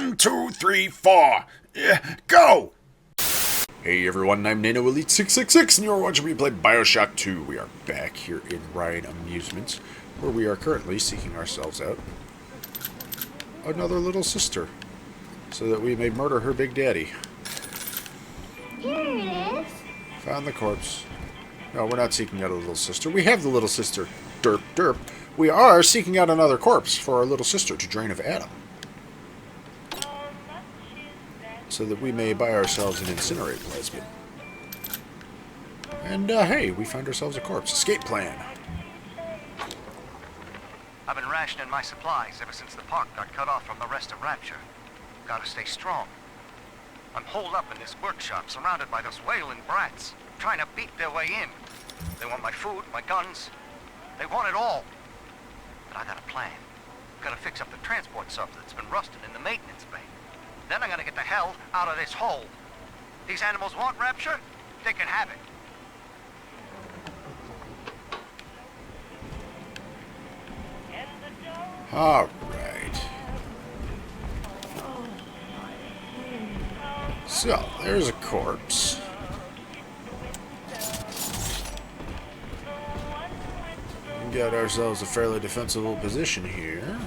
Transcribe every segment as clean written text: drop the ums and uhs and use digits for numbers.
1, 2, 3, 4. Go! Hey everyone, I'm NanoElite666, and you're watching me play Bioshock 2. We are back here in Ryan Amusement, where we are currently seeking ourselves out another little sister, so that we may murder her big daddy. Here it is. Found the corpse. No, we're not seeking out a little sister. We have the little sister. Derp, derp. We are seeking out another corpse for our little sister to drain of Adam, so that we may buy ourselves an Incinerate plasmid. And, hey, we found ourselves a corpse. Escape plan. I've been rationing my supplies ever since the park got cut off from the rest of Rapture. Gotta stay strong. I'm holed up in this workshop, surrounded by those whaling brats, trying to beat their way in. They want my food, my guns. They want it all. But I got a plan. Gotta fix up the transport sub that's been rusted in the maintenance bay. Then I'm gonna get the hell out of this hole. These animals want Rapture? They can have it. Alright. So, there's a corpse. We got ourselves a fairly defensible position here.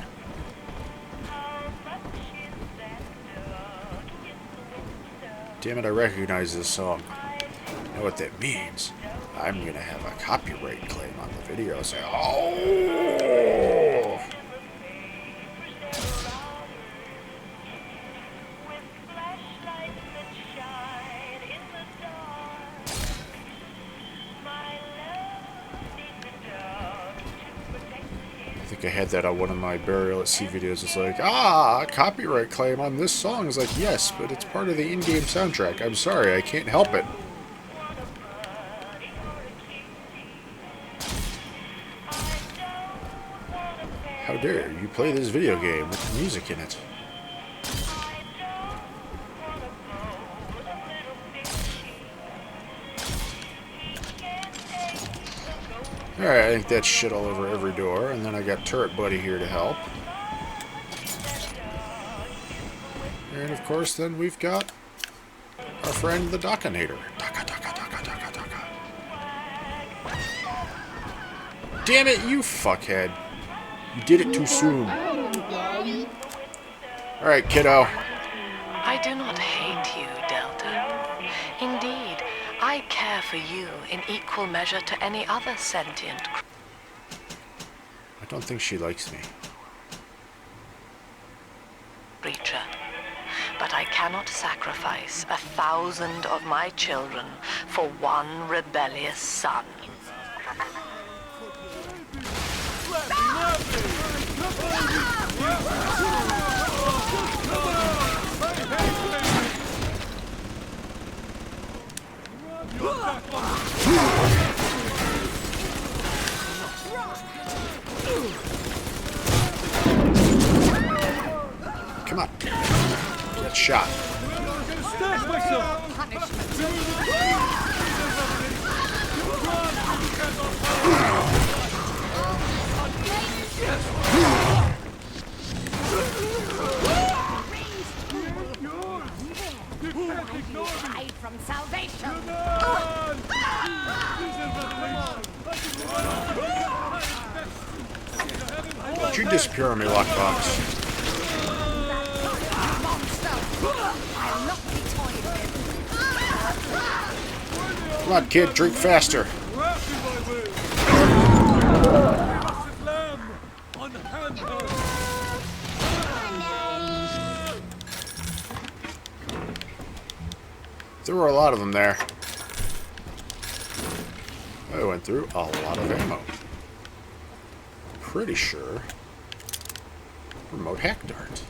Damn it, I recognize this song. You know what that means? I'm gonna have a copyright claim on the video. Say, oh! I think I had that on one of my Burial at Sea videos. It's like, copyright claim on this song. It's like, yes, but it's part of the in-game soundtrack. I'm sorry, I can't help it. How dare you play this video game with music in it? Alright, I think that's shit all over every door, and then I got Turret Buddy here to help. And of course, then we've got our friend the Dockinator. Docka. Damn it, you fuckhead. You did it too soon. Alright, kiddo. I do not hate you, Delta. Indeed, I care for you in equal measure to any other sentient creature. I don't think she likes me. But I cannot sacrifice 1,000 of my children for one rebellious son. Come on. Get shot. Hide from salvation. Don't you disappear on me, lockbox. Come on, kid, drink faster. There were a lot of them there. I went through a lot of ammo. Pretty sure. Remote hack dart.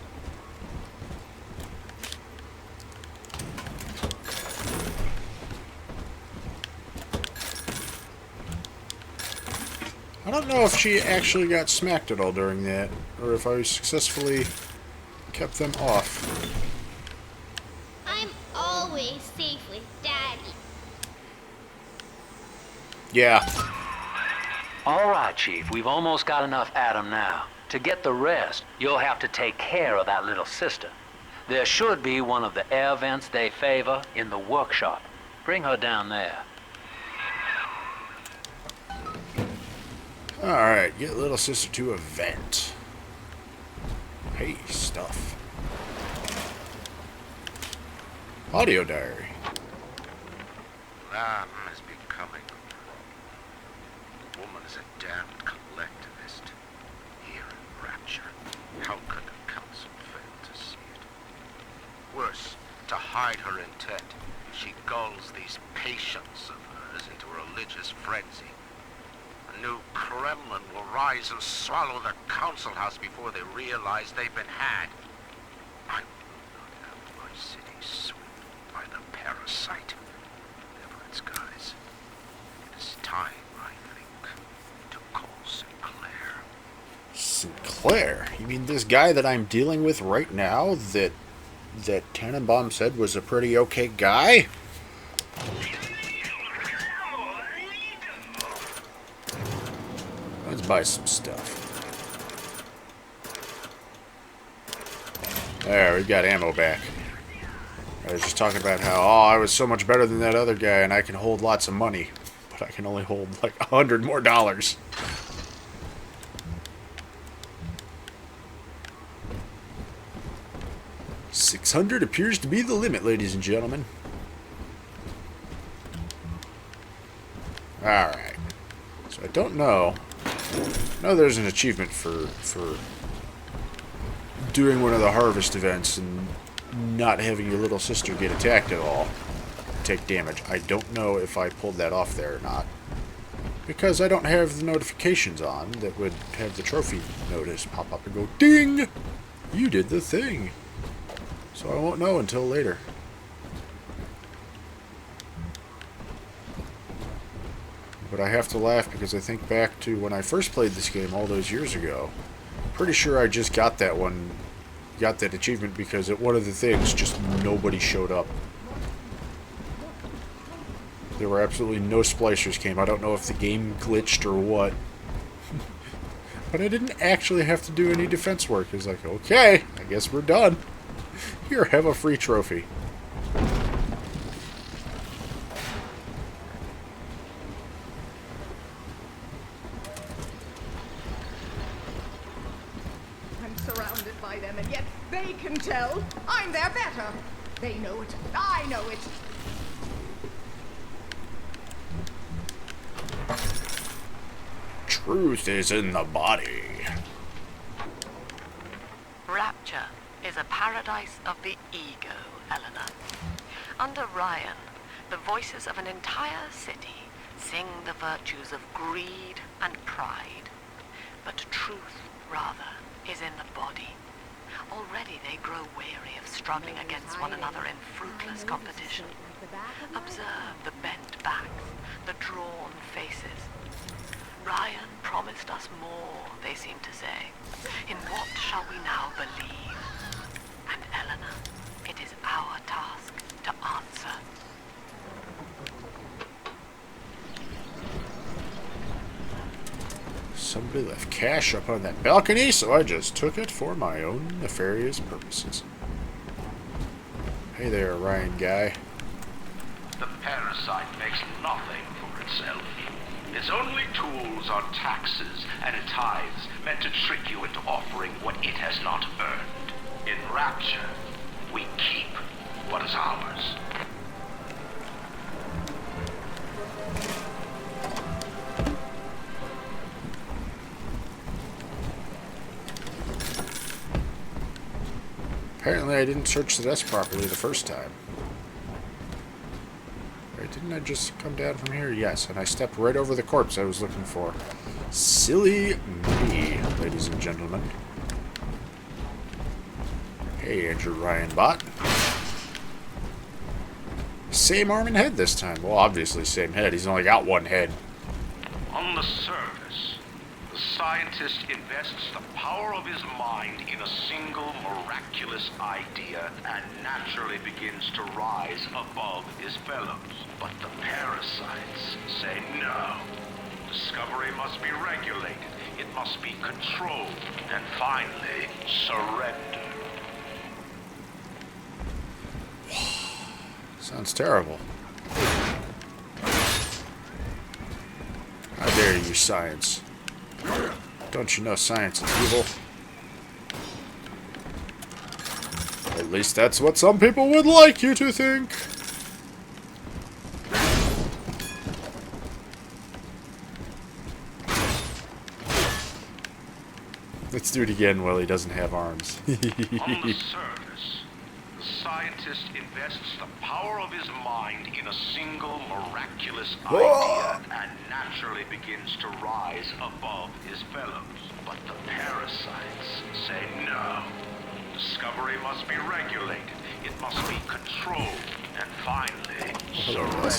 I don't know if she actually got smacked at all during that, or if I successfully kept them off. I'm always safe with Daddy. Yeah. All right, Chief. We've almost got enough Adam now. To get the rest, you'll have to take care of that little sister. There should be one of the air vents they favor in the workshop. Bring her down there. Alright, get little sister to a vent. Hey, stuff. Audio diary. Lamb is becoming. The woman is a damned collectivist. Here in Rapture, how could the council fail to see it? Worse, to hide her intent, she gulls these patients of hers into a religious frenzy. The new Kremlin will rise and swallow the council house before they realize they've been had. I will not have my city swindled by the parasite. Whatever its guise, it is time, I think, to call Sinclair. Sinclair? You mean this guy that I'm dealing with right now that Tannenbaum said was a pretty okay guy? Let's buy some stuff. There, we've got ammo back. I was just talking about how, I was so much better than that other guy and I can hold lots of money. But I can only hold like $100 more. 600 appears to be the limit, ladies and gentlemen. Alright. So I don't know. I know there's an achievement for doing one of the harvest events and not having your little sister get attacked at all. Take damage. I don't know if I pulled that off there or not. Because I don't have the notifications on that would have the trophy notice pop up and go, ding! You did the thing. So I won't know until later. But I have to laugh because I think back to when I first played this game all those years ago. Pretty sure I just got that one, got that achievement because at one of the things just nobody showed up. There were absolutely no splicers came. I don't know if the game glitched or what. But I didn't actually have to do any defense work. It was like, okay, I guess we're done. Here, have a free trophy. I'm surrounded by them, and yet they can tell I'm their better. They know it. I know it. Truth is in the body. Rapture is a paradise of the ego, Eleanor. Under Ryan, the voices of an entire city sing the virtues of greed and pride. But truth, rather, is in the body. Already they grow weary of struggling against one another in fruitless competition. Observe the bent backs, the drawn faces. Ryan promised us more, they seem to say. In what shall we now believe? And Eleanor, it is our task to answer. Somebody left cash up on that balcony, so I just took it for my own nefarious purposes. Hey there, Ryan guy. The parasite makes nothing for itself. Its only tools are taxes and tithes meant to trick you into offering what it has not earned. In Rapture, we keep what is ours. Apparently I didn't search the desk properly the first time. Wait, didn't I just come down from here? Yes, and I stepped right over the corpse I was looking for. Silly me, ladies and gentlemen. Hey, Andrew Ryan bot. Same arm and head this time. Well, obviously same head. He's only got one head. On the surface, the scientist invests the power of his mind in a single miraculous idea and naturally begins to rise above his fellows. But the parasites say no. Discovery must be regulated, it must be controlled, and finally, surrendered. Sounds terrible. How dare you, science? Don't you know science is evil? At least that's what some people would like you to think. Let's do it again while he doesn't have arms. On the surface, the scientist invests the power of his mind in a single miraculous idea and naturally begins to rise above his fellows. But the parasites say no. Discovery must be regulated. It must be controlled. And finally, surrendered.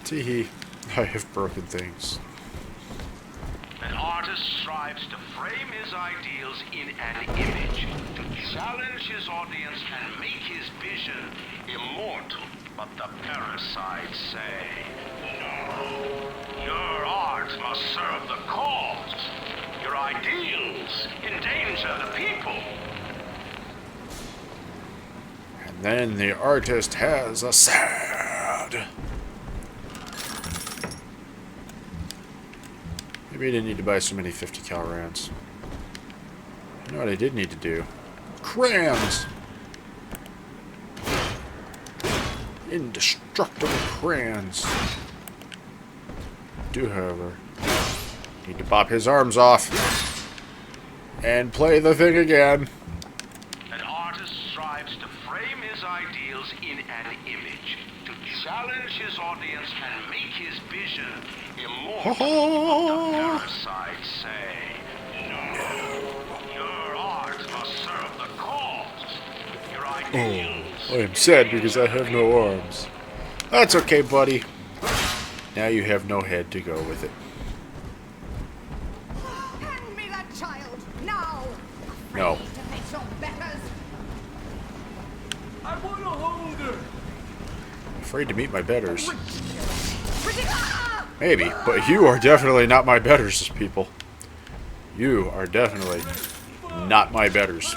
Teehee. I have broken things. An artist strives to frame his ideals in an image, to challenge his audience and make his vision immortal. But the parasites say, no. Your art must serve the cause. Your ideals endanger the people. And then the artist has a sad. Maybe I didn't need to buy so many 50 cal rounds. You know what I did need to do? Crayons! Indestructible crayons. Do, however, need to pop his arms off and play the thing again. An artist strives to frame his ideals in an image, to challenge his audience and make his vision immortal. The parasites say, no. Your art must serve the cause. Your ideals. I am sad because I have no arms. That's okay, buddy. Now you have no head to go with it. Hand me that child, now! No. To face your betters! I want to hold her. Afraid to meet my betters. Ah! Maybe, but you are definitely not my betters, people. You are definitely not my betters.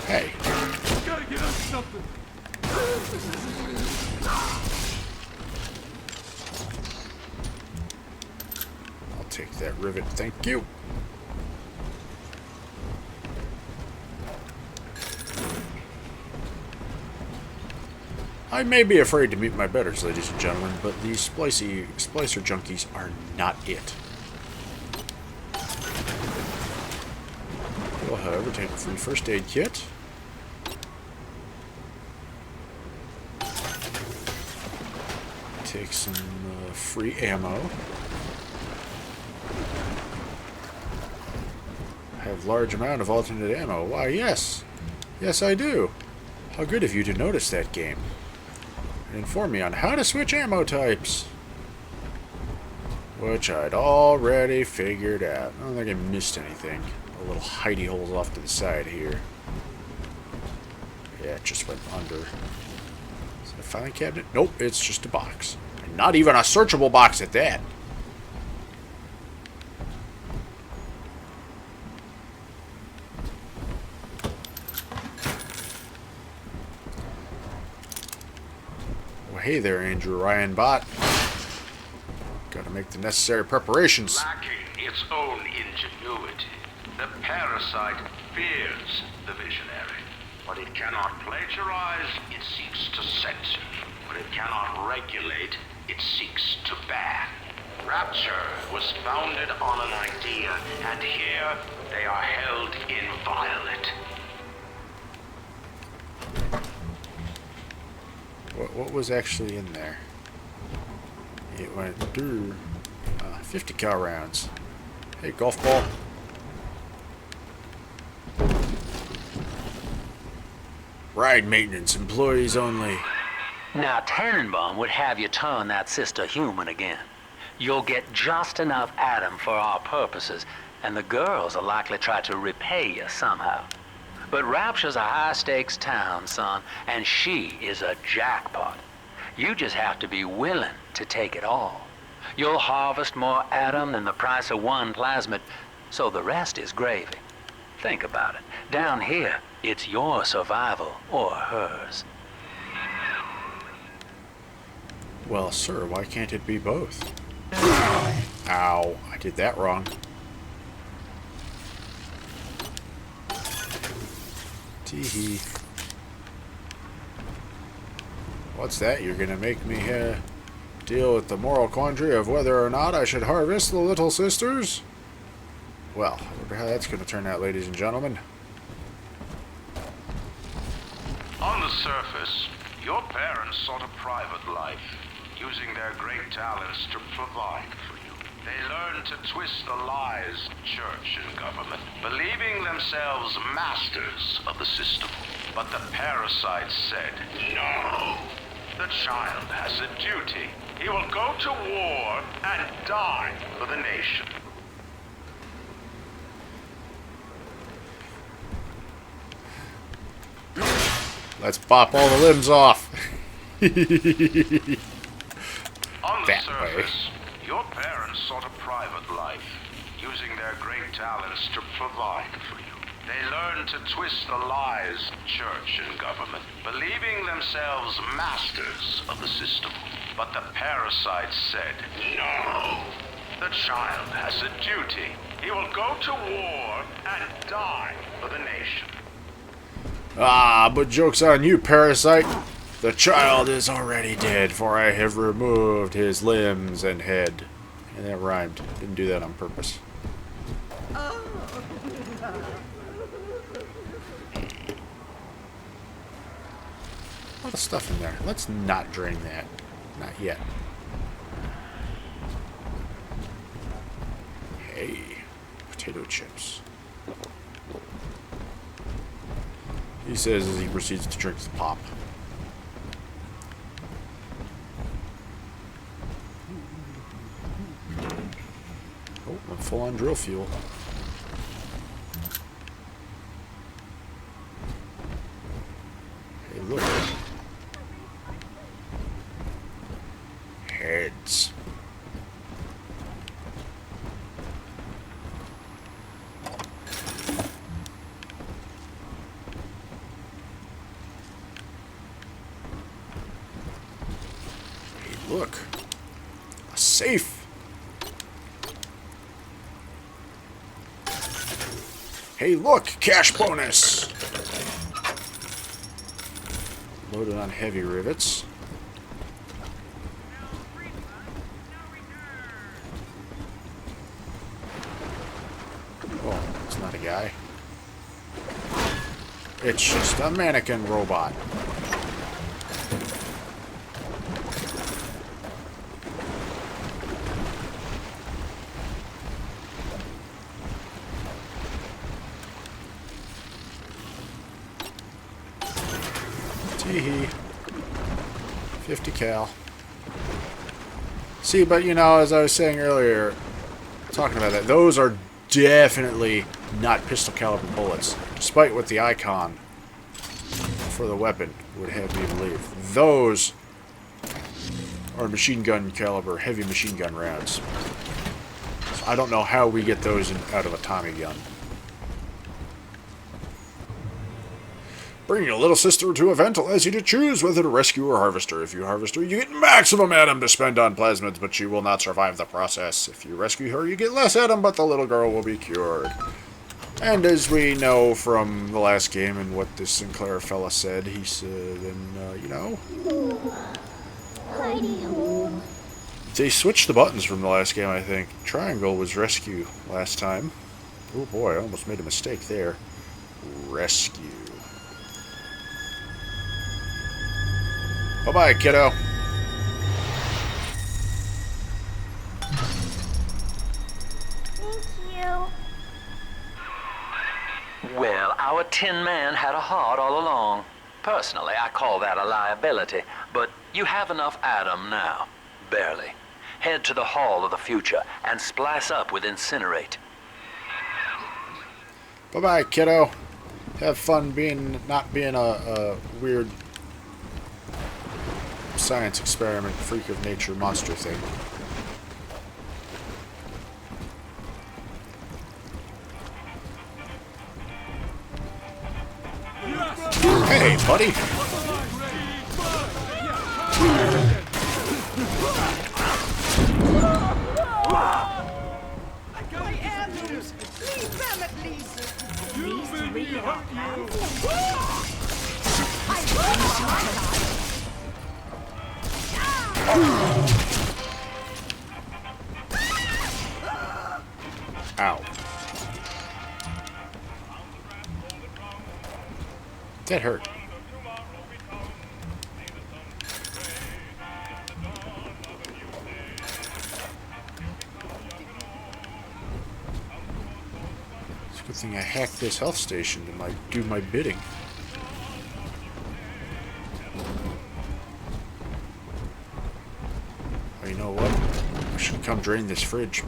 Hey. Gotta get us something. I'll take that rivet, thank you. I may be afraid to meet my betters, ladies and gentlemen, but these splicer junkies are not it. Will, however, take a free first aid kit. Take some free ammo. I have large amount of alternate ammo. Why, yes. Yes, I do. How good of you to notice that, game. And inform me on how to switch ammo types. Which I'd already figured out. I don't think I missed anything. A little hidey holes off to the side here. Yeah, it just went under. Is it a filing cabinet? Nope, it's just a box. And not even a searchable box at that. Well, hey there, Andrew Ryan bot. Gotta make the necessary preparations. Lacking its own ingenuity, the parasite fears the visionary. What it cannot plagiarize, it seeks to censor. What it cannot regulate, it seeks to ban. Rapture was founded on an idea, and here they are held inviolate. What was actually in there? It went through 50 cal rounds. Hey, golf ball. Ride maintenance, employees only. Now, Tannenbaum would have you turn that sister human again. You'll get just enough atom for our purposes, and the girls will likely try to repay you somehow. But Rapture's a high-stakes town, son, and she is a jackpot. You just have to be willing to take it all. You'll harvest more atom than the price of one plasmid, so the rest is gravy. Think about it. Down here, it's your survival or hers. Well, sir, why can't it be both? Ow, I did that wrong. Teehee. What's that? You're gonna make me deal with the moral quandary of whether or not I should harvest the little sisters? Well, I wonder how that's gonna turn out, ladies and gentlemen. On the surface, your parents sought a private life, using their great talents to provide for you. They learned to twist the lies of church and government, believing themselves masters of the system. But the parasite said, no! The child has a duty. He will go to war and die for the nation. Let's pop all the limbs off. On the That surface, your parents sought a private life, using their great talents to provide for you. They learned to twist the lies of church and government, believing themselves masters of the system. But the parasite said, no! The child has a duty. He will go to war and die for the nation. Ah, but joke's on you, parasite. The child is already dead, for I have removed his limbs and head. And that rhymed. Didn't do that on purpose. A lot of stuff in there. Let's not drain that. Not yet. Hey, potato chips. He says as he proceeds to drink the pop. Oh, I'm full on drill fuel. Hey, look. Heads. Look. A safe. Hey, look. Cash bonus. Loaded on heavy rivets. Oh, it's not a guy. It's just a mannequin robot. Teehee. 50 cal. See, but you know, as I was saying earlier, talking about that, those are definitely not pistol caliber bullets, despite what the icon for the weapon would have me believe. Those are machine gun caliber, heavy machine gun rounds. So I don't know how we get those out of a Tommy gun. Bring your little sister to a event allows you to choose whether to rescue or harvest her. If you harvest her, you get maximum atom to spend on plasmids, but she will not survive the process. If you rescue her, you get less atom, but the little girl will be cured. And as we know from the last game and what this Sinclair fella said, he said, you know, they switched the buttons from the last game, I think. Triangle was rescue last time. Oh boy, I almost made a mistake there. Rescue. Bye-bye, kiddo. Thank you. Well, our Tin Man had a heart all along. Personally, I call that a liability, but you have enough atom now. Barely. Head to the Hall of the Future and splice up with Incinerate. Bye-bye, kiddo. Have fun not being a weird science experiment, freak of nature monster thing. Hey, buddy. My heirlooms! Leave them at least! You made me hurt you. I will for my life! Ow. That hurt. It's a good thing I hacked this health station to do my bidding. Oh, you know what? I should come drain this fridge.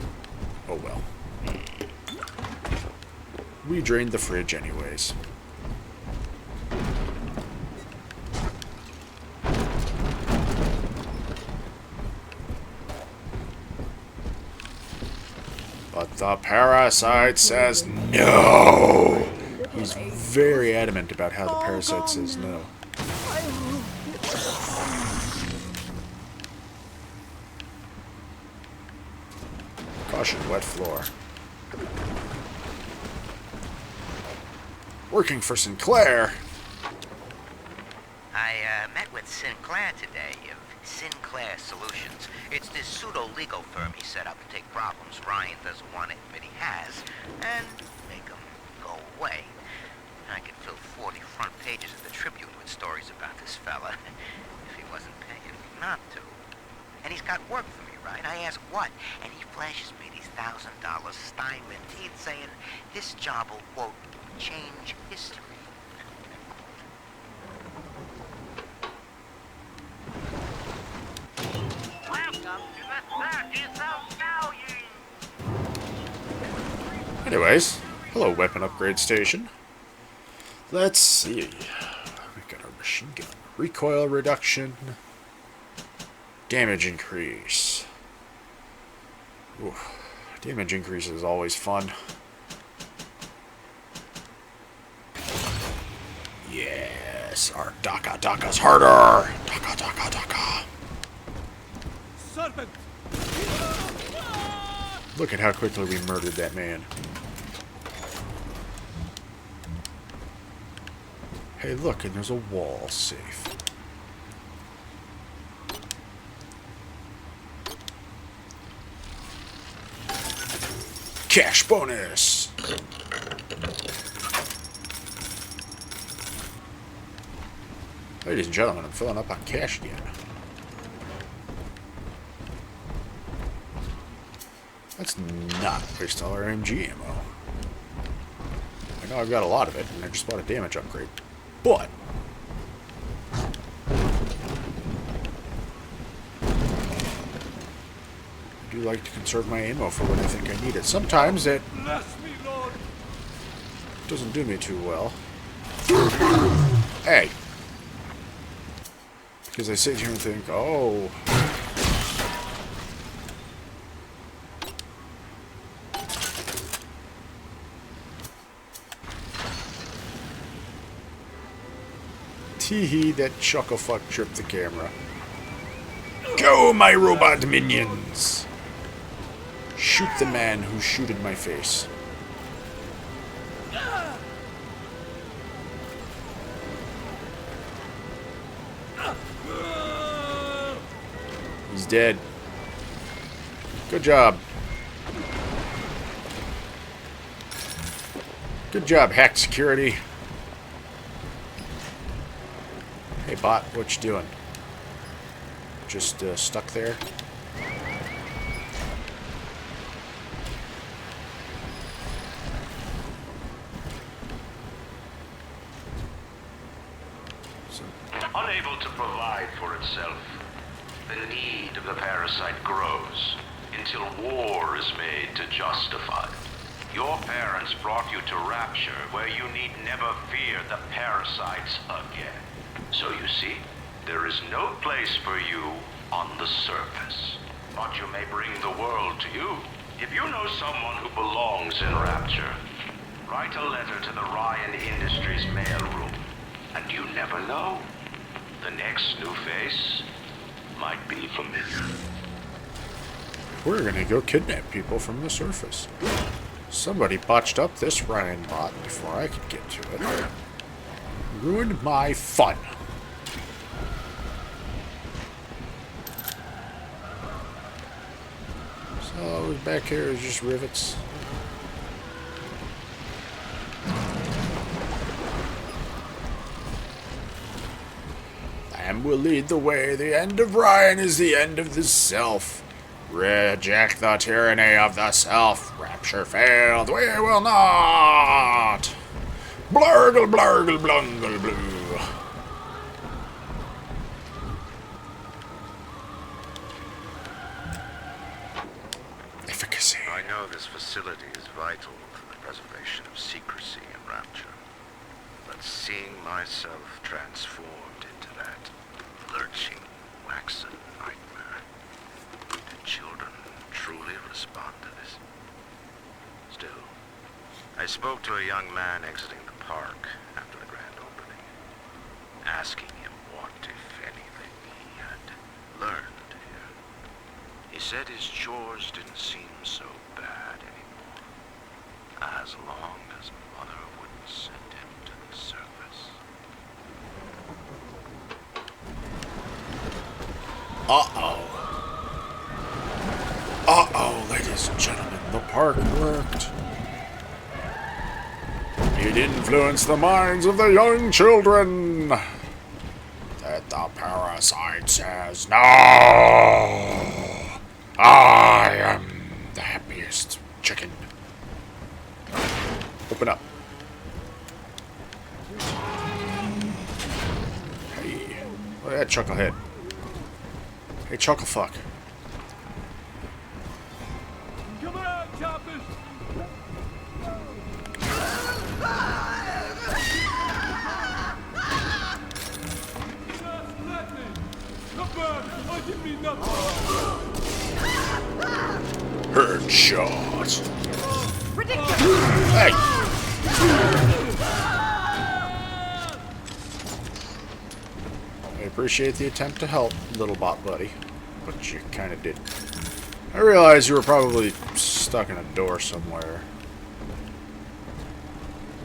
Oh well. We drained the fridge anyways. But the parasite says no! He's very adamant about how the parasite says no. Caution, wet floor. Working for Sinclair. I met with Sinclair today of Sinclair Solutions. It's this pseudo-legal firm he set up to take problems Ryan doesn't want to admit he has and make them go away. I could fill 40 front pages of the Tribune with stories about this fella if he wasn't paying me not to. And he's got work for me, right? I ask what? And he flashes me these $1,000 stipend. He's saying this job will, quote, change history. Welcome to the circus of value. Anyways, hello, weapon upgrade station. Let's see. We got our machine gun. Recoil reduction. Damage increase. Ooh, damage increase is always fun. Yes, our Daka's harder. Daka. Serpent! Look at how quickly we murdered that man. Hey, look, and there's a wall safe. Cash bonus! Ladies and gentlemen, I'm filling up on cash again. Let's not waste all our MG ammo. I know I've got a lot of it, and I just bought a damage upgrade. But I do like to conserve my ammo for when I think I need it. Sometimes it Bless me, Lord! doesn't do me too well. Hey! Because I sit here and think, oh... Teehee, that chucklefuck tripped the camera. Go, my robot minions! Shoot the man who shooted my face. He's dead. Good job. Good job, hack security. Hey bot, what you doing? Just stuck there? Unable to provide for itself, the need of the parasite grows until war is made to justify it. Your parents brought you to Rapture, where you need never fear the parasites again. So you see, there is no place for you on the surface. But you may bring the world to you. If you know someone who belongs in Rapture, write a letter to the Ryan Industries mailroom. And you never know. The next new face might be familiar. We're gonna go kidnap people from the surface. Somebody botched up this Ryan bot before I could get to it. Ruined my fun. So back here is just rivets. Lamb will lead the way. The end of Ryan is the end of the self. Reject the tyranny of the self. Rapture failed. We will not. Blurgle, blurgle, blungle, blue. Efficacy. I know this facility is vital to the preservation of secrecy in Rapture. But seeing myself transformed into that lurching, waxen nightmare, do children truly respond to this? Still, I spoke to a young man exiting the park after the grand opening, asking him what, if anything, he had learned here. He said his chores didn't seem so bad anymore, as long as Mother wouldn't send him to the surface. Uh-oh. Uh-oh, ladies and gentlemen, the park worked. It influenced the minds of the young children. That the parasite says, no! I am the happiest chicken. Open up. Hey, look at that chucklehead. Hey, chucklefuck. Come on, choppers! Just let me! Come back! I didn't mean nothing! Headshot. Ridiculous! Hey! I appreciate the attempt to help, little bot buddy, but you kind of didn't. I realize you were probably stuck in a door somewhere.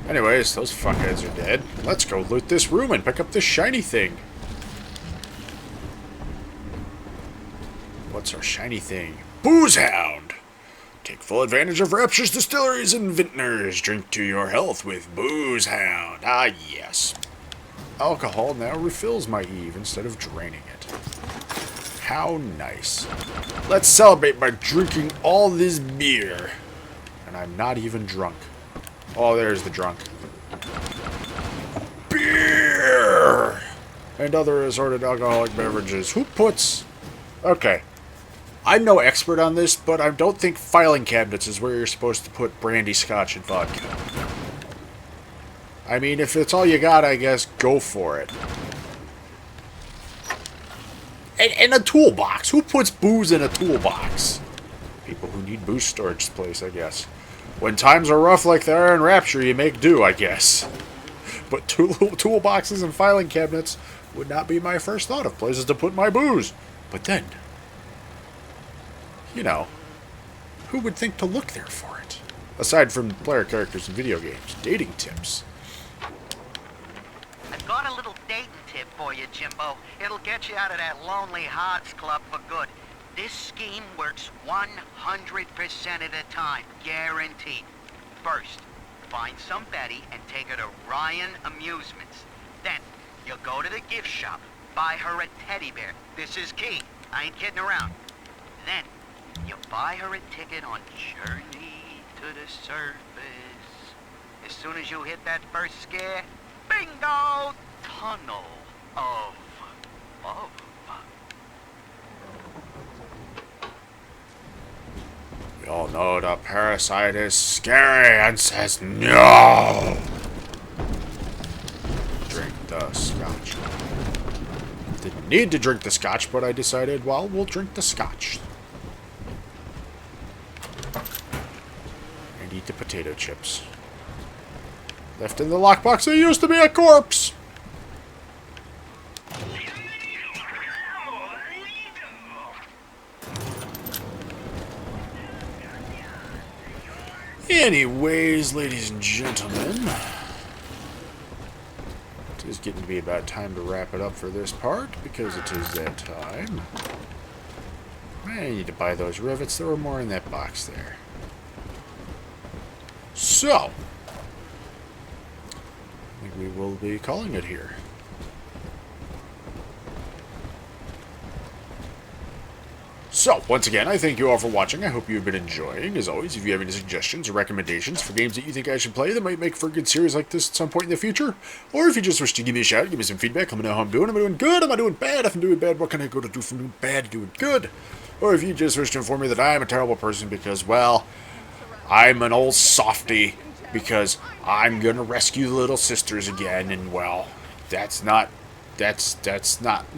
Anyways, those fuckheads are dead. Let's go loot this room and pick up this shiny thing. What's our shiny thing? Booze Hound! Take full advantage of Rapture's distilleries and vintners. Drink to your health with Booze Hound. Ah, yes. Alcohol now refills my Eve instead of draining it. How nice. Let's celebrate by drinking all this beer. And I'm not even drunk. Oh, there's the drunk. Beer! And other assorted alcoholic beverages. Who puts... Okay. I'm no expert on this, but I don't think filing cabinets is where you're supposed to put brandy, scotch, and vodka. I mean, if it's all you got, I guess, go for it. And a toolbox. Who puts booze in a toolbox? People who need booze storage space, I guess. When times are rough like they are in Rapture, you make do, I guess. But toolboxes and filing cabinets would not be my first thought of places to put my booze. But then, you know, who would think to look there for it? Aside from player characters in video games, dating tips. I've got a little dating tip for you, Jimbo. It'll get you out of that lonely hearts club for good. This scheme works 100% of the time, guaranteed. First, find some Betty and take her to Ryan Amusements. Then, you'll go to the gift shop, buy her a teddy bear. This is key. I ain't kidding around. Then, you buy her a ticket on Journey to the Surface. As soon as you hit that first scare, bingo! Tunnel of love. We all know the parasite is scary and says no! Drink the scotch. Didn't need to drink the scotch, but I decided, well, we'll drink the scotch. And eat the potato chips. Left in the lockbox, there used to be a corpse! Anyways, ladies and gentlemen, it is getting to be about time to wrap it up for this part, because it is that time. I need to buy those rivets. There were more in that box there. So, I think we will be calling it here. So, once again, I thank you all for watching. I hope you've been enjoying. As always, if you have any suggestions or recommendations for games that you think I should play that might make for a good series like this at some point in the future, or if you just wish to give me a shout, give me some feedback, let me know how I'm doing. Am I doing good? Am I doing bad? If I'm doing bad, what can I go to do from doing bad to doing good? Or if you just wish to inform me that I am a terrible person because, well, I'm an old softy because I'm gonna rescue the little sisters again, and, well, that's not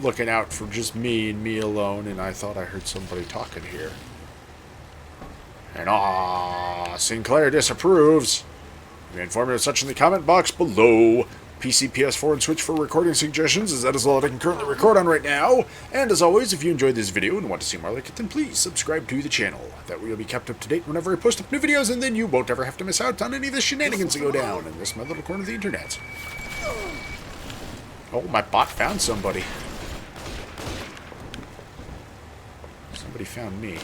looking out for just me and me alone, and I thought I heard somebody talking here. And Sinclair disapproves. You may inform me of such in the comment box below. PC, PS4, and Switch for recording suggestions, as that is all that I can currently record on right now. And as always, if you enjoyed this video and want to see more like it, then please subscribe to the channel. That way you'll be kept up to date whenever I post up new videos, and then you won't ever have to miss out on any of the shenanigans that go down in this my little corner of the internet. Oh, my bot found somebody. Somebody found me.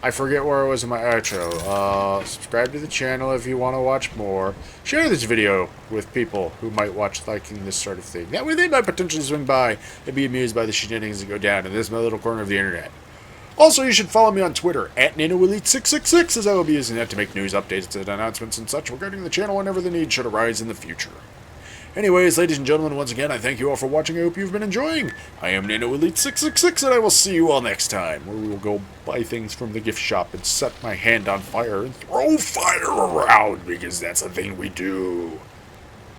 I forget where I was in my outro. Subscribe to the channel if you want to watch more. Share this video with people who might watch liking this sort of thing. That way they might potentially swing by and be amused by the shenanigans that go down in this my little corner of the internet. Also, you should follow me on Twitter, at NanoElite666, as I will be using that to make news, updates, and announcements and such regarding the channel whenever the need should arise in the future. Anyways, ladies and gentlemen, once again, I thank you all for watching. I hope you've been enjoying. I am NanoElite666, and I will see you all next time, where we will go buy things from the gift shop and set my hand on fire and throw fire around, because that's a thing we do.